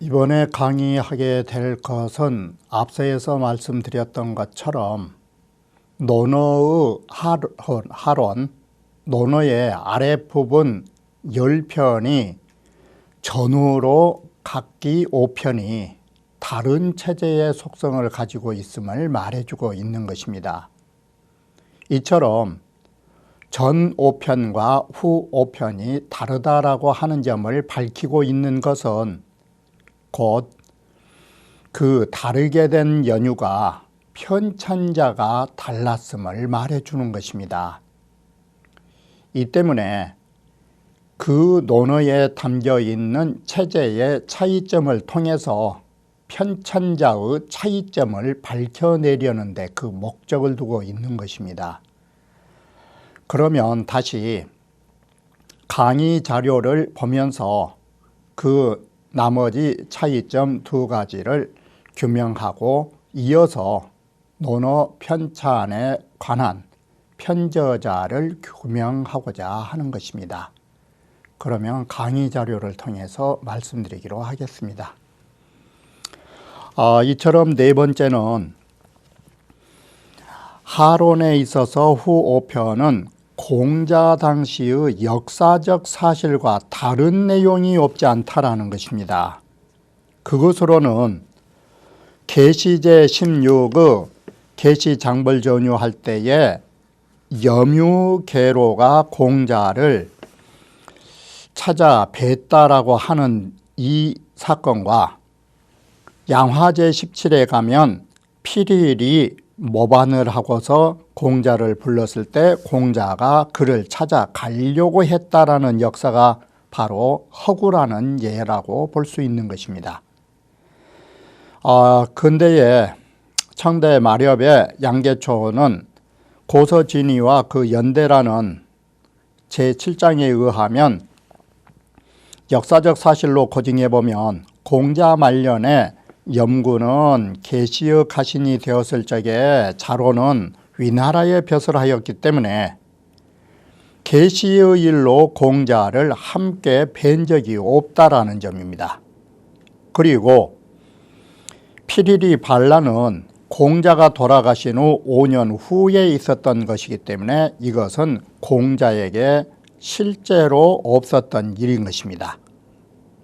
이번에 강의하게 될 것은 앞서에서 말씀드렸던 것처럼 논어의 하론, 논어의 아랫부분 10편이 전후로 각기 5편이 다른 체제의 속성을 가지고 있음을 말해주고 있는 것입니다. 이처럼 전 5편과 후 5편이 다르다라고 하는 점을 밝히고 있는 것은 곧 그 다르게 된 연유가 편찬자가 달랐음을 말해주는 것입니다. 이 때문에 그 논어에 담겨 있는 체제의 차이점을 통해서 편찬자의 차이점을 밝혀내려는 데 그 목적을 두고 있는 것입니다. 그러면 다시 강의 자료를 보면서 그 나머지 차이점 두 가지를 규명하고 이어서 논어 편찬에 관한 편저자를 규명하고자 하는 것입니다. 그러면 강의 자료를 통해서 말씀드리기로 하겠습니다. 이처럼 네 번째는 하론에 있어서 후 5편은 공자 당시의 역사적 사실과 다른 내용이 없지 않다라는 것입니다. 그것으로는 계시제 16의 계시장벌전유 할 때에 염유계로가 공자를 찾아 뵀다라고 하는 이 사건과 양화제 17에 가면 필일이 모반을 하고서 공자를 불렀을 때 공자가 그를 찾아가려고 했다라는 역사가 바로 허구라는 예라고 볼 수 있는 것입니다. 근대의 청대 마렵의 양계초는 고서진의와 그 연대라는 제7장에 의하면 역사적 사실로 고증해 보면 공자 말년에 염구는 계시의 가신이 되었을 적에 자로는 위나라에 벼슬하였기 때문에 계시의 일로 공자를 함께 뵌 적이 없다라는 점입니다. 그리고 필일이 반란은 공자가 돌아가신 후 5년 후에 있었던 것이기 때문에 이것은 공자에게 실제로 없었던 일인 것입니다.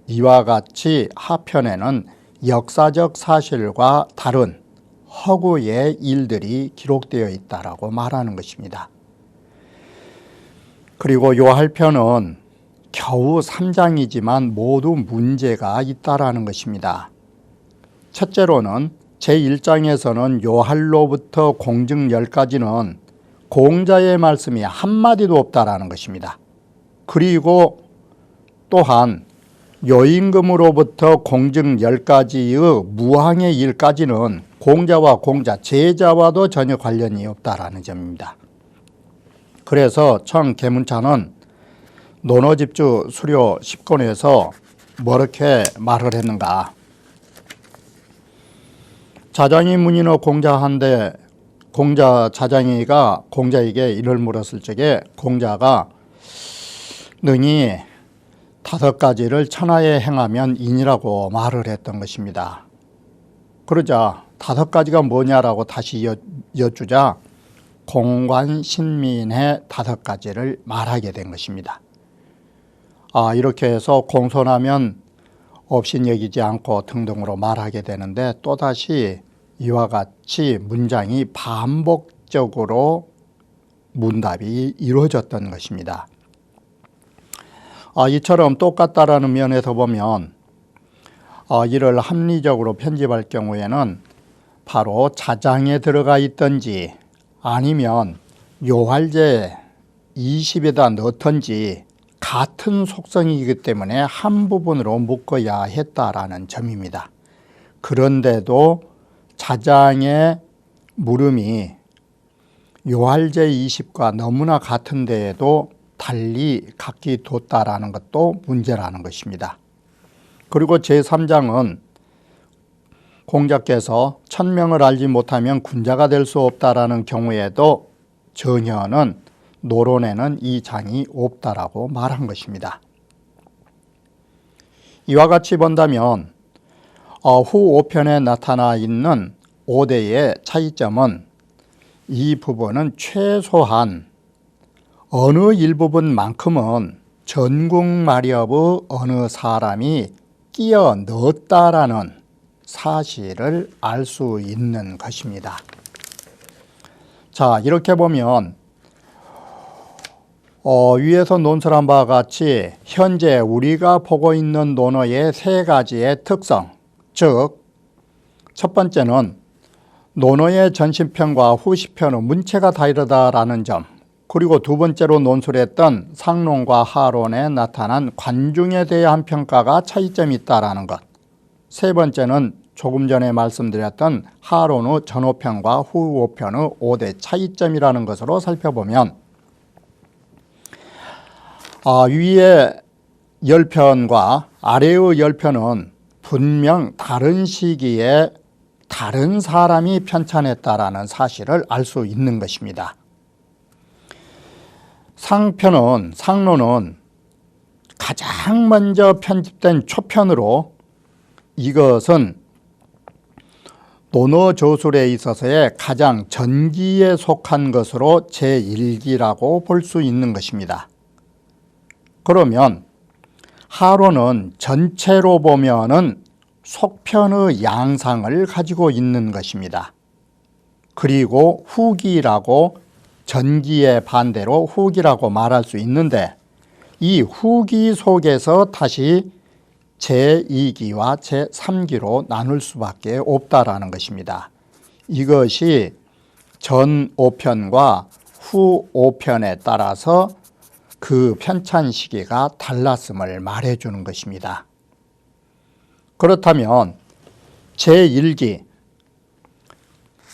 이와 같이 하편에는 역사적 사실과 다른 허구의 일들이 기록되어 있다라고 말하는 것입니다. 그리고 요할편은 겨우 3장이지만 모두 문제가 있다라는 것입니다. 첫째로는 제1장에서는 요할로부터 공증 10까지는 공자의 말씀이 한마디도 없다라는 것입니다. 그리고 또한 요임금으로부터 공증 10가지의 무항의 일까지는 공자와 공자 제자와도 전혀 관련이 없다라는 점입니다. 그래서 청계문차는 논어집주 수료 10권에서 뭐렇게 말을 했는가. 자장이 문인어 공자한데 공자 자장이가 공자에게 이를 물었을 적에 공자가 능히 5가지를 천하에 행하면 인이라고 말을 했던 것입니다. 그러자 5가지가 뭐냐라고 다시 여쭈자 공관신민의 5가지를 말하게 된 것입니다. 이렇게 해서 공손하면 업신 여기지 않고 등등으로 말하게 되는데 또다시 이와 같이 문장이 반복적으로 문답이 이루어졌던 것입니다. 이처럼 똑같다라는 면에서 보면 이를 합리적으로 편집할 경우에는 바로 자장에 들어가 있든지 아니면 요할제 20에다 넣든지 같은 속성이기 때문에 한 부분으로 묶어야 했다라는 점입니다. 그런데도 자장의 물음이 요할제 20과 너무나 같은 데에도 달리 각기 뒀다라는 것도 문제라는 것입니다. 그리고 제3장은 공자께서 천명을 알지 못하면 군자가 될 수 없다라는 경우에도 전혀는 노론에는 이 장이 없다라고 말한 것입니다. 이와 같이 본다면 후 5편에 나타나 있는 5대의 차이점은 이 부분은 최소한 어느 일부분만큼은 전국마렵의 어느 사람이 끼어 넣었다라는 사실을 알 수 있는 것입니다. 자, 이렇게 보면 위에서 논설한 바와 같이 현재 우리가 보고 있는 논어의 세 가지의 특성, 즉 첫 번째는 논어의 전신편과 후시편의 문체가 다르다라는 점, 그리고 두 번째로 논술했던 상론과 하론에 나타난 관중에 대한 평가가 차이점이 있다라는 것, 세 번째는 조금 전에 말씀드렸던 하론의 전호편과 후호편의 5대 차이점이라는 것으로 살펴보면 위의 10편과 아래의 10편은 분명 다른 시기에 다른 사람이 편찬했다라는 사실을 알 수 있는 것입니다. 상론은 가장 먼저 편집된 초편으로 이것은 논어 저술에 있어서의 가장 전기에 속한 것으로 제1기라고 볼 수 있는 것입니다. 그러면 하론은 전체로 보면은 속편의 양상을 가지고 있는 것입니다. 그리고 후기라고 전기의 반대로 후기라고 말할 수 있는데 이 후기 속에서 다시 제2기와 제3기로 나눌 수밖에 없다라는 것입니다. 이것이 전 5편과 후 5편에 따라서 그 편찬 시기가 달랐음을 말해주는 것입니다. 그렇다면 제1기,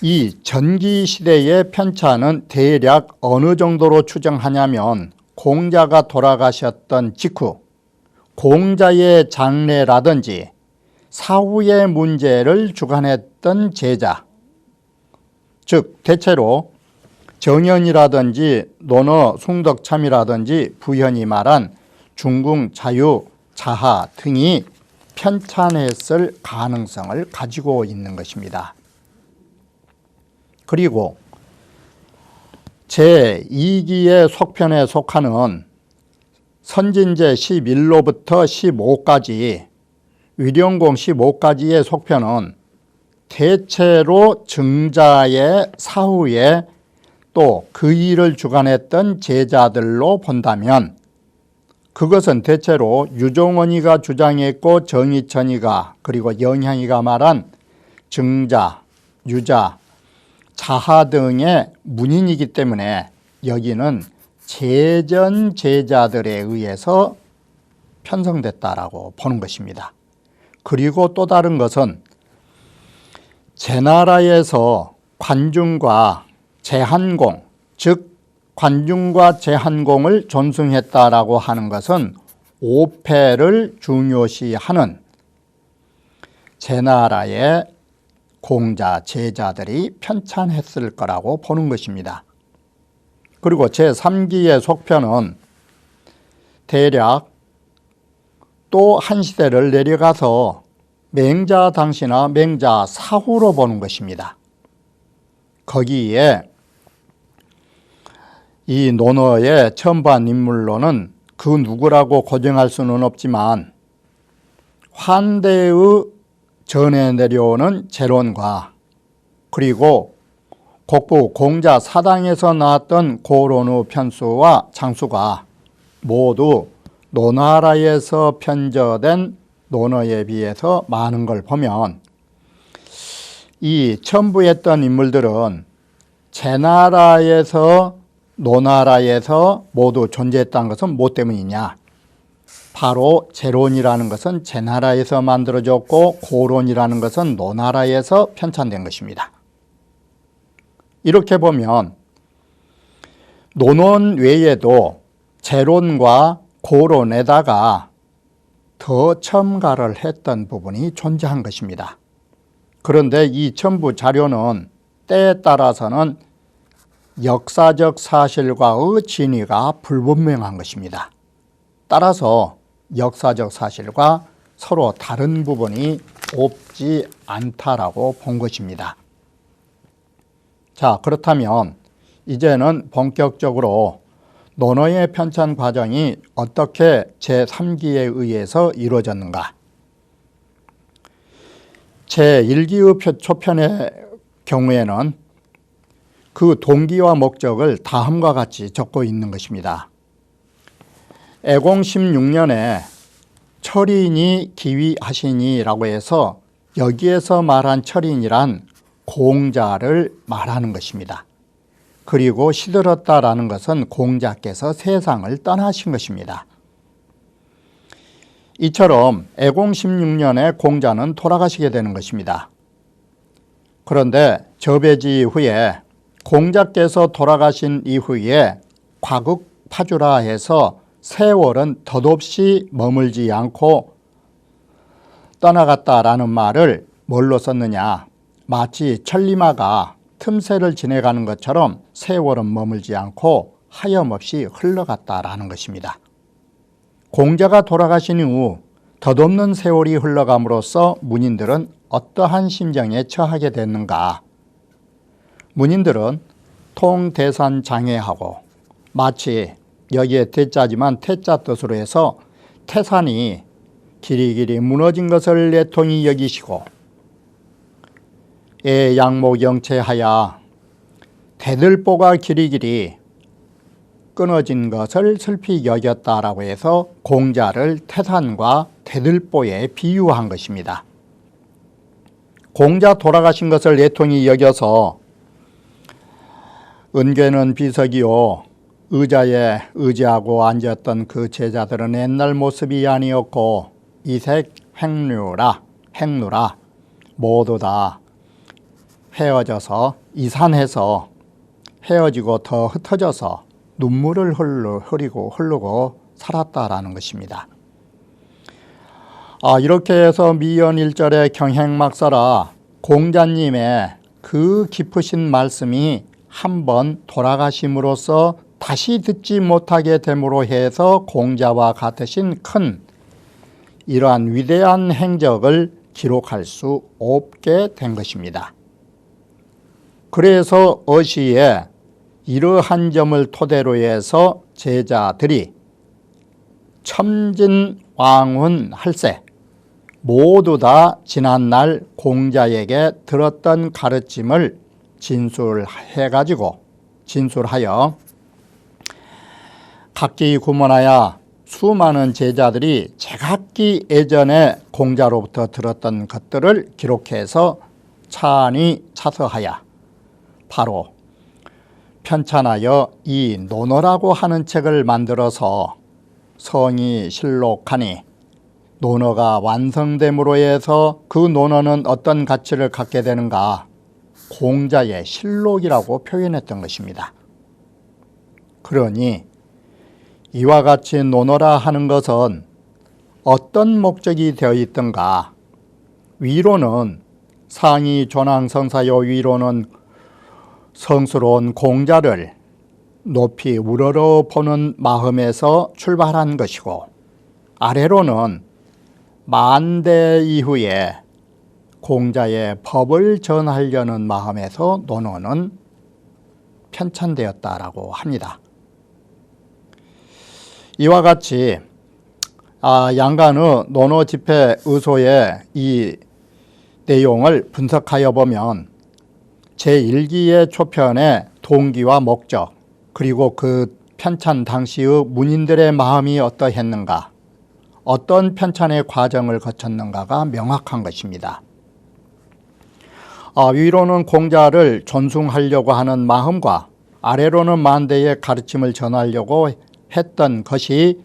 이 전기 시대의 편찬은 대략 어느 정도로 추정하냐면 공자가 돌아가셨던 직후 공자의 장래라든지 사후의 문제를 주관했던 제자, 즉 대체로 정현이라든지 논어 숭덕참이라든지 부현이 말한 중궁, 자유, 자하 등이 편찬했을 가능성을 가지고 있는 것입니다. 그리고 제2기의 속편에 속하는 선진제 11로부터 15까지 위령공 15까지의 속편은 대체로 증자의 사후에 또 그 일을 주관했던 제자들로 본다면 그것은 대체로 유종원이가 주장했고 정의천이가 그리고 영향이가 말한 증자, 유자, 자하 등의 문인이기 때문에 여기는 제전 제자들에 의해서 편성됐다라고 보는 것입니다. 그리고 또 다른 것은 제나라에서 관중과 제한공, 즉 관중과 제한공을 존숭했다라고 하는 것은 오패를 중요시하는 제나라의 공자, 제자들이 편찬했을 거라고 보는 것입니다. 그리고 제3기의 속편은 대략 또 한 시대를 내려가서 맹자 당시나 맹자 사후로 보는 것입니다. 거기에 이 논어의 첨반 인물로는 그 누구라고 고정할 수는 없지만 환대의 전에 내려오는 제론과 그리고 곡부 공자 사당에서 나왔던 고론의 편수와 장수가 모두 노나라에서 편저된 논어에 비해서 많은 걸 보면 이 첨부했던 인물들은 제나라에서 노나라에서 모두 존재했다는 것은 뭐 때문이냐? 바로 제론이라는 것은 제나라에서 만들어졌고 고론이라는 것은 노나라에서 편찬된 것입니다. 이렇게 보면 논원 외에도 제론과 고론에다가 더 첨가를 했던 부분이 존재한 것입니다. 그런데 이 첨부 자료는 때에 따라서는 역사적 사실과의 진위가 불분명한 것입니다. 따라서 역사적 사실과 서로 다른 부분이 없지 않다라고 본 것입니다. 자, 그렇다면 이제는 본격적으로 논어의 편찬 과정이 어떻게 제3기에 의해서 이루어졌는가? 제1기의 초편의 경우에는 그 동기와 목적을 다음과 같이 적고 있는 것입니다. 애공 16년에 철인이 기위하시니라고 해서 여기에서 말한 철인이란 공자를 말하는 것입니다. 그리고 시들었다라는 것은 공자께서 세상을 떠나신 것입니다. 이처럼 애공 16년에 공자는 돌아가시게 되는 것입니다. 그런데 저배지 이후에 공자께서 돌아가신 이후에 과극파주라 해서 세월은 덧없이 머물지 않고 떠나갔다라는 말을 뭘로 썼느냐? 마치 천리마가 틈새를 지내가는 것처럼 세월은 머물지 않고 하염없이 흘러갔다라는 것입니다. 공자가 돌아가신 이후 덧없는 세월이 흘러감으로써 문인들은 어떠한 심정에 처하게 됐는가? 문인들은 통대산장애하고 마치 여기에 태자지만 태자 뜻으로 해서 태산이 길이길이 무너진 것을 내통히 여기시고 양목영체하여 대들보가 길이길이 끊어진 것을 슬피 여겼다라고 해서 공자를 태산과 대들보에 비유한 것입니다. 공자 돌아가신 것을 내통히 여겨서 은괴는 비석이요 의자에 의지하고 앉았던 그 제자들은 옛날 모습이 아니었고 이색 행루라 모두 다 헤어져서 이산해서 헤어지고 더 흩어져서 눈물을 흐르고 살았다라는 것입니다. 이렇게 해서 미연 1절의 경행막사라 공자님의 그 깊으신 말씀이 한번 돌아가심으로써 다시 듣지 못하게 됨으로 해서 공자와 같으신 큰 이러한 위대한 행적을 기록할 수 없게 된 것입니다. 그래서 어시에 이러한 점을 토대로 해서 제자들이 첨진왕훈할세 모두 다 지난날 공자에게 들었던 가르침을 진술하여 각기 구문하여 수많은 제자들이 제각기 예전에 공자로부터 들었던 것들을 기록해서 찬이 차서하여 바로 편찬하여 이 논어라고 하는 책을 만들어서 성이 실록하니 논어가 완성됨으로 해서 그 논어는 어떤 가치를 갖게 되는가? 공자의 실록이라고 표현했던 것입니다. 그러니 이와 같이 논어라 하는 것은 어떤 목적이 되어 있던가? 위로는 상이 존왕성사요 위로는 성스러운 공자를 높이 우러러 보는 마음에서 출발한 것이고 아래로는 만대 이후에 공자의 법을 전하려는 마음에서 논어는 편찬되었다라고 합니다. 이와 같이 양간의 논어 집회 의소의 이 내용을 분석하여 보면 제1기의 초편의 동기와 목적 그리고 그 편찬 당시의 문인들의 마음이 어떠했는가 어떤 편찬의 과정을 거쳤는가가 명확한 것입니다. 위로는 공자를 존숭하려고 하는 마음과 아래로는 만대의 가르침을 전하려고 했던 것이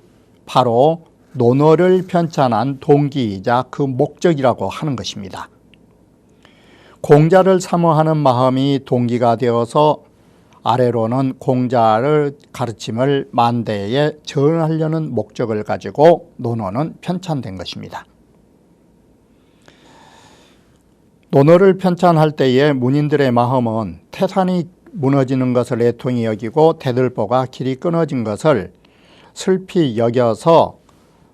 바로 논어를 편찬한 동기이자 그 목적이라고 하는 것입니다. 공자를 사모하는 마음이 동기가 되어서 아래로는 공자를 가르침을 만대에 전하려는 목적을 가지고 논어는 편찬된 것입니다. 논어를 편찬할 때에 문인들의 마음은 태산이 무너지는 것을 애통히 여기고 대들보가 길이 끊어진 것을 슬피 여겨서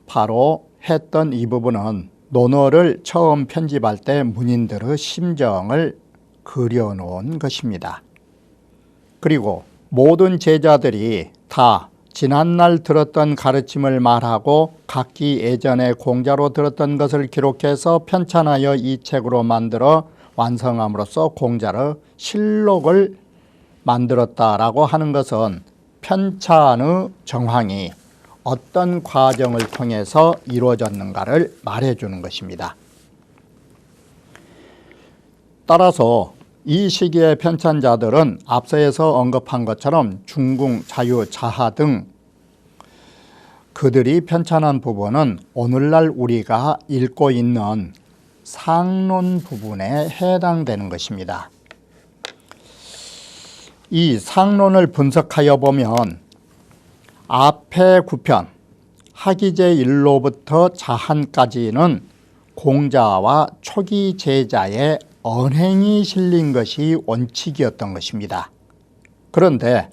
바로 했던 이 부분은 논어를 처음 편집할 때 문인들의 심정을 그려놓은 것입니다. 그리고 모든 제자들이 다 지난날 들었던 가르침을 말하고 각기 예전에 공자로 들었던 것을 기록해서 편찬하여 이 책으로 만들어 완성함으로써 공자의 실록을 만들었다라고 하는 것은 편찬의 정황이 어떤 과정을 통해서 이루어졌는가를 말해주는 것입니다. 따라서 이 시기의 편찬자들은 앞서에서 언급한 것처럼 중궁, 자유, 자하 등 그들이 편찬한 부분은 오늘날 우리가 읽고 있는 상론 부분에 해당되는 것입니다. 이 상론을 분석하여 보면 앞에 9편 하기제 1로부터 자한까지는 공자와 초기 제자의 언행이 실린 것이 원칙이었던 것입니다. 그런데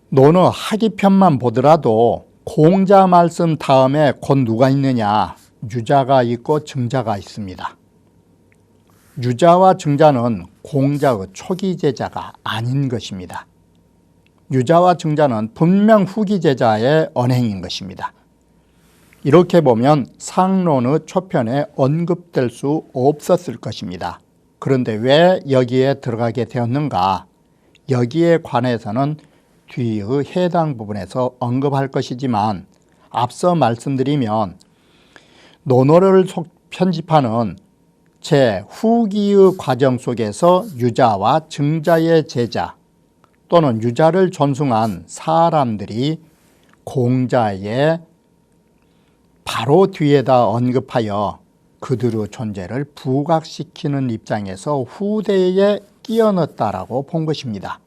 논어 하기편만 보더라도 공자 말씀 다음에 곧 누가 있느냐? 유자가 있고 증자가 있습니다. 유자와 증자는 공자의 초기 제자가 아닌 것입니다. 유자와 증자는 분명 후기 제자의 언행인 것입니다. 이렇게 보면 상론의 초편에 언급될 수 없었을 것입니다. 그런데 왜 여기에 들어가게 되었는가? 여기에 관해서는 뒤의 해당 부분에서 언급할 것이지만 앞서 말씀드리면 논어를 편집하는 제 후기의 과정 속에서 유자와 증자의 제자 또는 유자를 존숭한 사람들이 공자의 바로 뒤에다 언급하여 그들의 존재를 부각시키는 입장에서 후대에 끼워 넣었다라고 본 것입니다.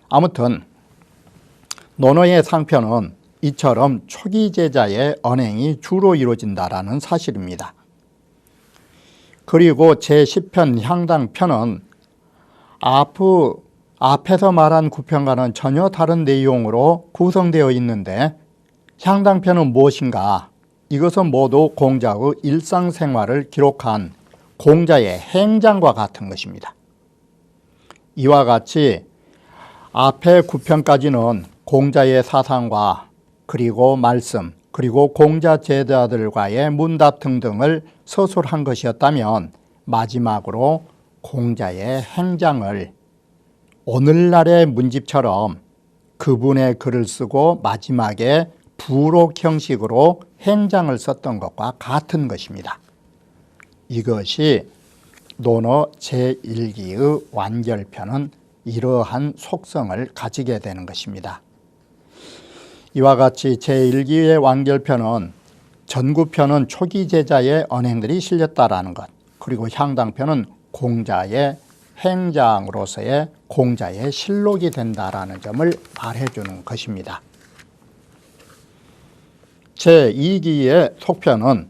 아무튼 논어의 상편은 이처럼 초기 제자의 언행이 주로 이루어진다라는 사실입니다. 그리고 제10편 향당편은 앞에서 말한 9편과는 전혀 다른 내용으로 구성되어 있는데 향당편은 무엇인가? 이것은 모두 공자의 일상생활을 기록한 공자의 행장과 같은 것입니다. 이와 같이 앞에 9편까지는 공자의 사상과 그리고 말씀 그리고 공자 제자들과의 문답 등등을 서술한 것이었다면 마지막으로 공자의 행장을 오늘날의 문집처럼 그분의 글을 쓰고 마지막에 부록 형식으로 행장을 썼던 것과 같은 것입니다. 이것이 논어 제1기의 완결편은 이러한 속성을 가지게 되는 것입니다. 이와 같이 제1기의 완결편은 전구편은 초기 제자의 언행들이 실렸다라는 것, 그리고 향당편은 공자의 행장으로서의 공자의 실록이 된다라는 점을 말해주는 것입니다. 제2기의 속편은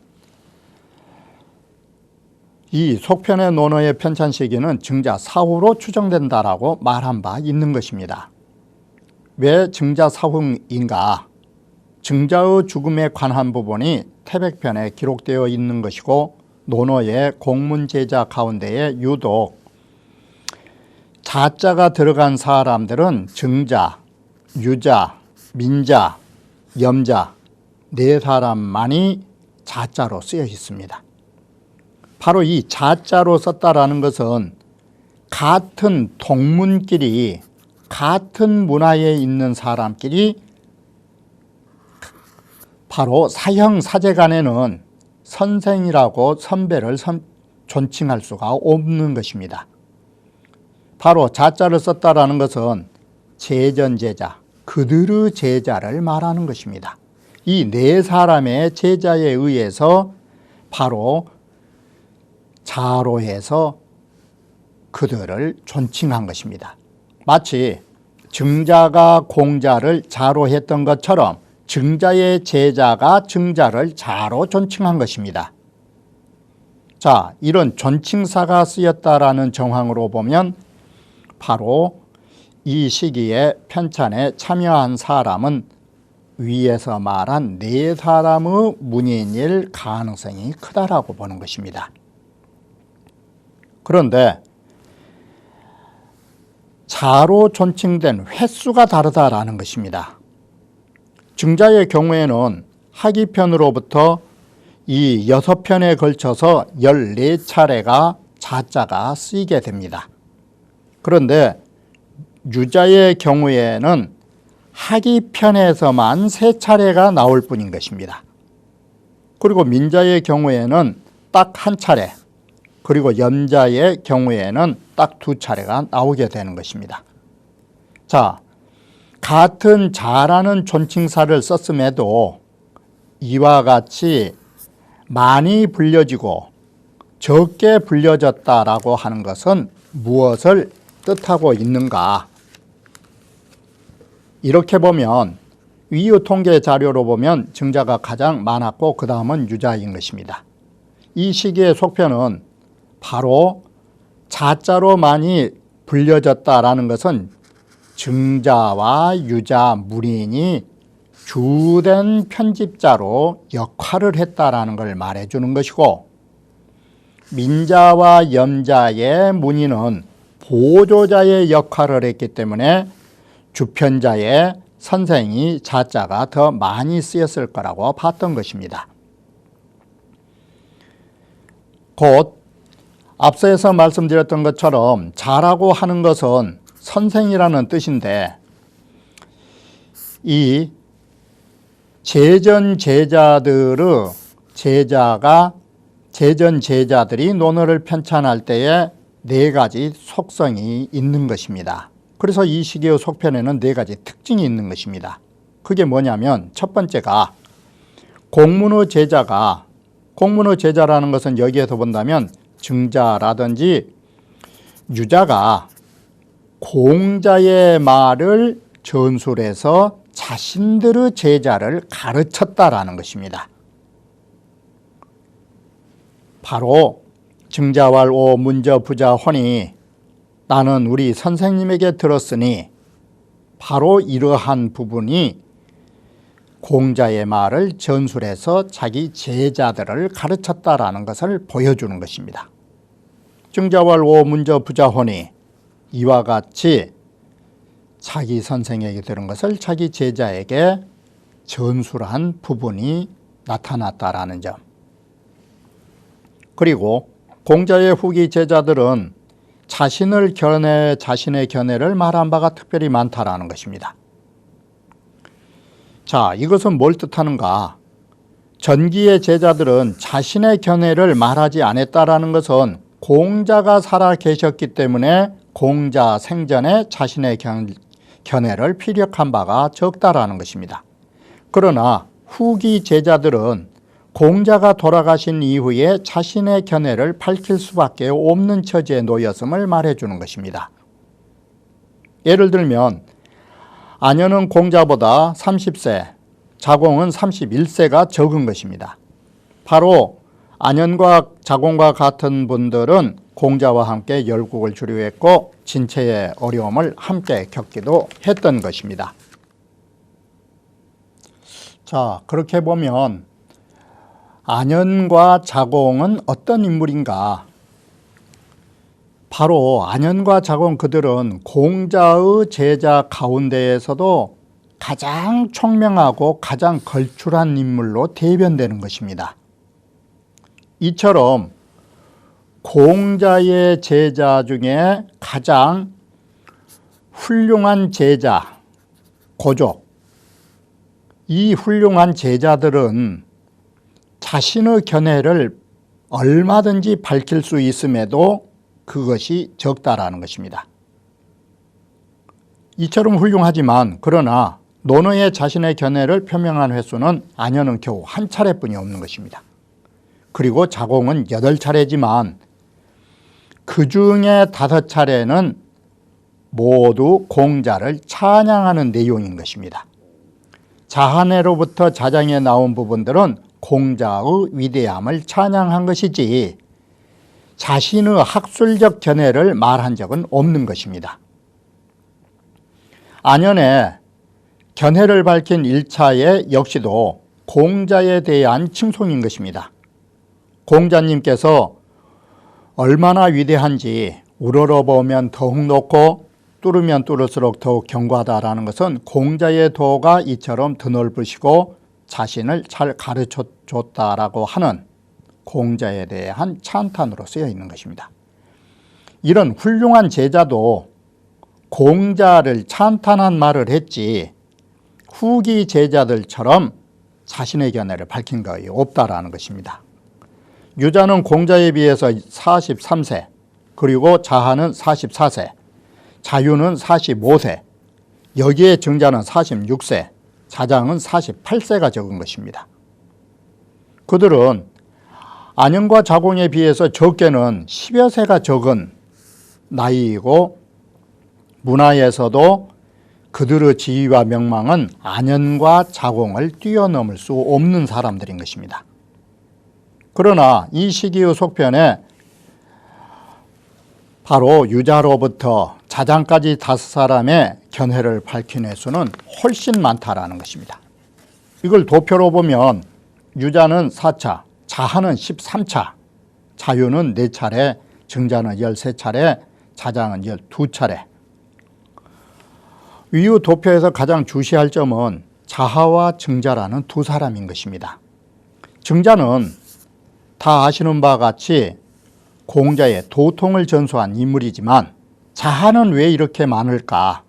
이 속편의 논어의 편찬 시기는 증자 사후로 추정된다라고 말한 바 있는 것입니다. 왜 증자 사후인가? 증자의 죽음에 관한 부분이 태백편에 기록되어 있는 것이고 논어의 공문제자 가운데에 유독 자자가 들어간 사람들은 증자, 유자, 민자, 염자 네 사람만이 자자로 쓰여 있습니다. 바로 이 자자로 썼다라는 것은 같은 동문끼리 같은 문화에 있는 사람끼리 바로 사형 사제간에는 선생이라고 선배를 존칭할 수가 없는 것입니다. 바로 자자를 썼다라는 것은 제전제자, 그들의 제자를 말하는 것입니다. 이 네 사람의 제자에 의해서 바로 자로 해서 그들을 존칭한 것입니다. 마치 증자가 공자를 자로 했던 것처럼 증자의 제자가 증자를 자로 존칭한 것입니다. 자, 이런 존칭사가 쓰였다라는 정황으로 보면 바로 이 시기에 편찬에 참여한 사람은 위에서 말한 네 사람의 문인일 가능성이 크다라고 보는 것입니다. 그런데 자로 존칭된 횟수가 다르다라는 것입니다. 증자의 경우에는 하기편으로부터 이 6편에 걸쳐서 14차례가 자자가 쓰이게 됩니다. 그런데 유자의 경우에는 하기편에서만 3차례가 나올 뿐인 것입니다. 그리고 민자의 경우에는 딱 1차례, 그리고 염자의 경우에는 딱 2차례가 나오게 되는 것입니다. 자, 같은 자라는 존칭사를 썼음에도 이와 같이 많이 불려지고 적게 불려졌다라고 하는 것은 무엇을 뜻하고 있는가? 이렇게 보면 위의 통계 자료로 보면 증자가 가장 많았고 그 다음은 유자인 것입니다. 이 시기의 속편은 바로 자자로 많이 불려졌다라는 것은 증자와 유자, 문인이 주된 편집자로 역할을 했다라는 걸 말해주는 것이고, 민자와 염자의 문인은 보조자의 역할을 했기 때문에 주편자의 선생이 자자가 더 많이 쓰였을 거라고 봤던 것입니다. 곧 앞서서 말씀드렸던 것처럼 자라고 하는 것은 선생이라는 뜻인데, 이 제전 제자들이 논어를 편찬할 때에 4가지 속성이 있는 것입니다. 그래서 이 시기의 속편에는 4가지 특징이 있는 것입니다. 그게 뭐냐면 첫 번째가 공문의 제자라는 것은 여기에서 본다면 증자라든지 유자가 공자의 말을 전술해서 자신들의 제자를 가르쳤다라는 것입니다. 바로 증자왈 오 문저 부자 혼이 나는 우리 선생님에게 들었으니, 바로 이러한 부분이 공자의 말을 전술해서 자기 제자들을 가르쳤다라는 것을 보여주는 것입니다. 증자왈 오 문저 부자 혼이 이와 같이 자기 선생에게 들은 것을 자기 제자에게 전술한 부분이 나타났다라는 점. 그리고 공자의 후기 제자들은 자신의 견해를 말한 바가 특별히 많다라는 것입니다. 자, 이것은 뭘 뜻하는가? 전기의 제자들은 자신의 견해를 말하지 않았다라는 것은 공자가 살아 계셨기 때문에 공자 생전에 자신의 견해를 피력한 바가 적다라는 것입니다. 그러나 후기 제자들은 공자가 돌아가신 이후에 자신의 견해를 밝힐 수밖에 없는 처지에 놓였음을 말해주는 것입니다. 예를 들면 안현은 공자보다 30세, 자공은 31세가 적은 것입니다. 바로 안현과 자공과 같은 분들은 공자와 함께 열국을 주류했고 진체의 어려움을 함께 겪기도 했던 것입니다. 자, 그렇게 보면 안현과 자공은 어떤 인물인가? 바로 안현과 자공 그들은 공자의 제자 가운데에서도 가장 총명하고 가장 걸출한 인물로 대변되는 것입니다. 이처럼 공자의 제자 중에 가장 훌륭한 제자, 고족, 이 훌륭한 제자들은 자신의 견해를 얼마든지 밝힐 수 있음에도 그것이 적다라는 것입니다. 이처럼 훌륭하지만 그러나 논어에 자신의 견해를 표명한 횟수는 안현은 겨우 1차례뿐이 없는 것입니다. 그리고 자공은 8차례지만 그 중에 5차례는 모두 공자를 찬양하는 내용인 것입니다. 자한해로부터 자장에 나온 부분들은 공자의 위대함을 찬양한 것이지 자신의 학술적 견해를 말한 적은 없는 것입니다. 안현의 견해를 밝힌 1차의 역시도 공자에 대한 칭송인 것입니다. 공자님께서 얼마나 위대한지 우러러보면 더욱 높고 뚫으면 뚫을수록 더욱 견고하다라는 것은 공자의 도가 이처럼 드넓으시고 자신을 잘 가르쳐줬다라고 하는 공자에 대한 찬탄으로 쓰여 있는 것입니다. 이런 훌륭한 제자도 공자를 찬탄한 말을 했지 후기 제자들처럼 자신의 견해를 밝힌 것이 없다라는 것입니다. 유자는 공자에 비해서 43세, 그리고 자하는 44세, 자유는 45세, 여기에 증자는 46세, 자장은 48세가 적은 것입니다. 그들은 안영과 자공에 비해서 적게는 10여 세가 적은 나이이고 문화에서도 그들의 지위와 명망은 안현과 자공을 뛰어넘을 수 없는 사람들인 것입니다. 그러나 이 시기의 속편에 바로 유자로부터 자장까지 5사람의 견해를 밝힌 횟수는 훨씬 많다라는 것입니다. 이걸 도표로 보면 유자는 4차, 자하는 13차, 자유는 4차례, 증자는 13차례, 자장은 12차례. 위의 도표에서 가장 주시할 점은 자하와 증자라는 두 사람인 것입니다. 증자는 다 아시는 바와 같이 공자의 도통을 전수한 인물이지만 자하는 왜 이렇게 많을까?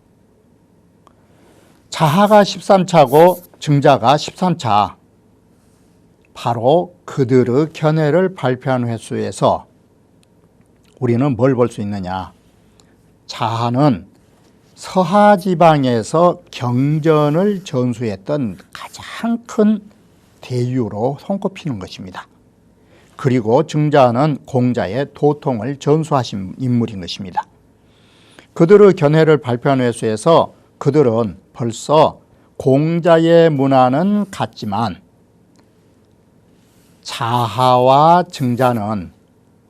자하가 13차고 증자가 13차. 바로 그들의 견해를 발표한 횟수에서 우리는 뭘 볼 수 있느냐? 자하는 서하지방에서 경전을 전수했던 가장 큰 대유로 손꼽히는 것입니다. 그리고 증자는 공자의 도통을 전수하신 인물인 것입니다. 그들의 견해를 발표한 횟수에서 그들은 벌써 공자의 문화는 같지만 자하와 증자는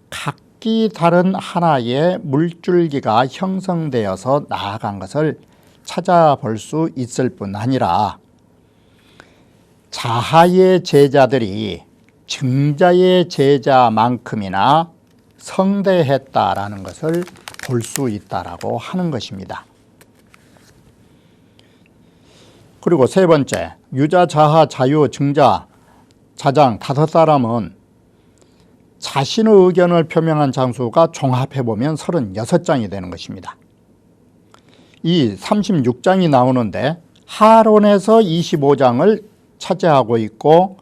각기 다른 하나의 물줄기가 형성되어서 나아간 것을 찾아볼 수 있을 뿐 아니라 자하의 제자들이 증자의 제자만큼이나 성대했다라는 것을 볼 수 있다라고 하는 것입니다. 그리고 세 번째, 유자, 자하, 자유, 증자, 자장 5사람은 자신의 의견을 표명한 장수가 종합해보면 36장이 되는 것입니다. 이 36장이 나오는데 하론에서 25장을 차지하고 있고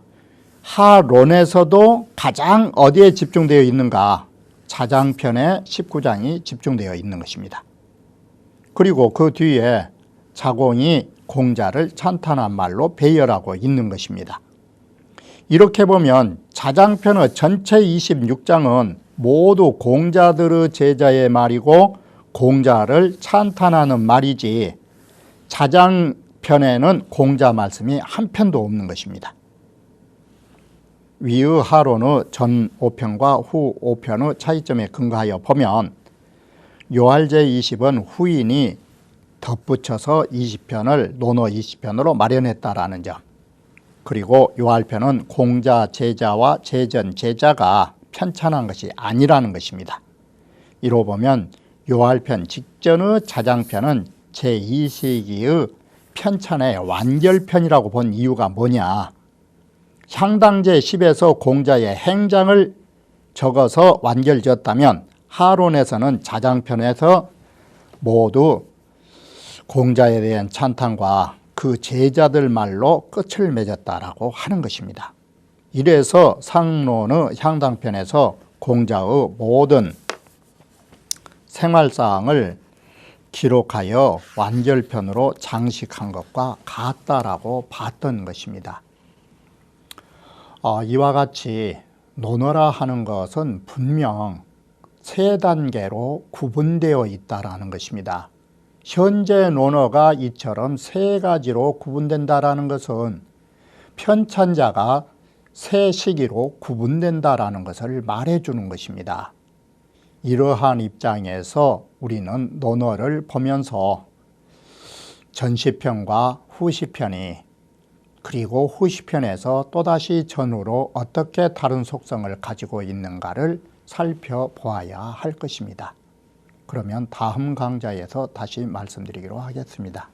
하론에서도 가장 어디에 집중되어 있는가? 자장편에 19장이 집중되어 있는 것입니다. 그리고 그 뒤에 자공이 공자를 찬탄한 말로 배열하고 있는 것입니다. 이렇게 보면 자장편의 전체 26장은 모두 공자들의 제자의 말이고 공자를 찬탄하는 말이지 자장편에는 공자 말씀이 한 편도 없는 것입니다. 위의 하론의 전 5편과 후 5편의 차이점에 근거하여 보면 요할제 20은 후인이 덧붙여서 20편을 논어 20편으로 마련했다라는 점, 그리고 요할편은 공자 제자와 제전 제자가 편찬한 것이 아니라는 것입니다. 이로 보면 요할편 직전의 자장편은 제2세기의 편찬의 완결편이라고 본 이유가 뭐냐? 향당제 10에서 공자의 행장을 적어서 완결지었다면 하론에서는 자장편에서 모두 공자에 대한 찬탄과 그 제자들 말로 끝을 맺었다라고 하는 것입니다. 이래서 상론의 향당편에서 공자의 모든 생활사항을 기록하여 완결편으로 장식한 것과 같다라고 봤던 것입니다. 이와 같이 논어라 하는 것은 분명 세 단계로 구분되어 있다라는 것입니다. 현재 논어가 이처럼 세 가지로 구분된다라는 것은 편찬자가 세 시기로 구분된다라는 것을 말해주는 것입니다. 이러한 입장에서 우리는 논어를 보면서 전시편과 후시편이 그리고 후시편에서 또다시 전후로 어떻게 다른 속성을 가지고 있는가를 살펴보아야 할 것입니다. 그러면 다음 강좌에서 다시 말씀드리기로 하겠습니다.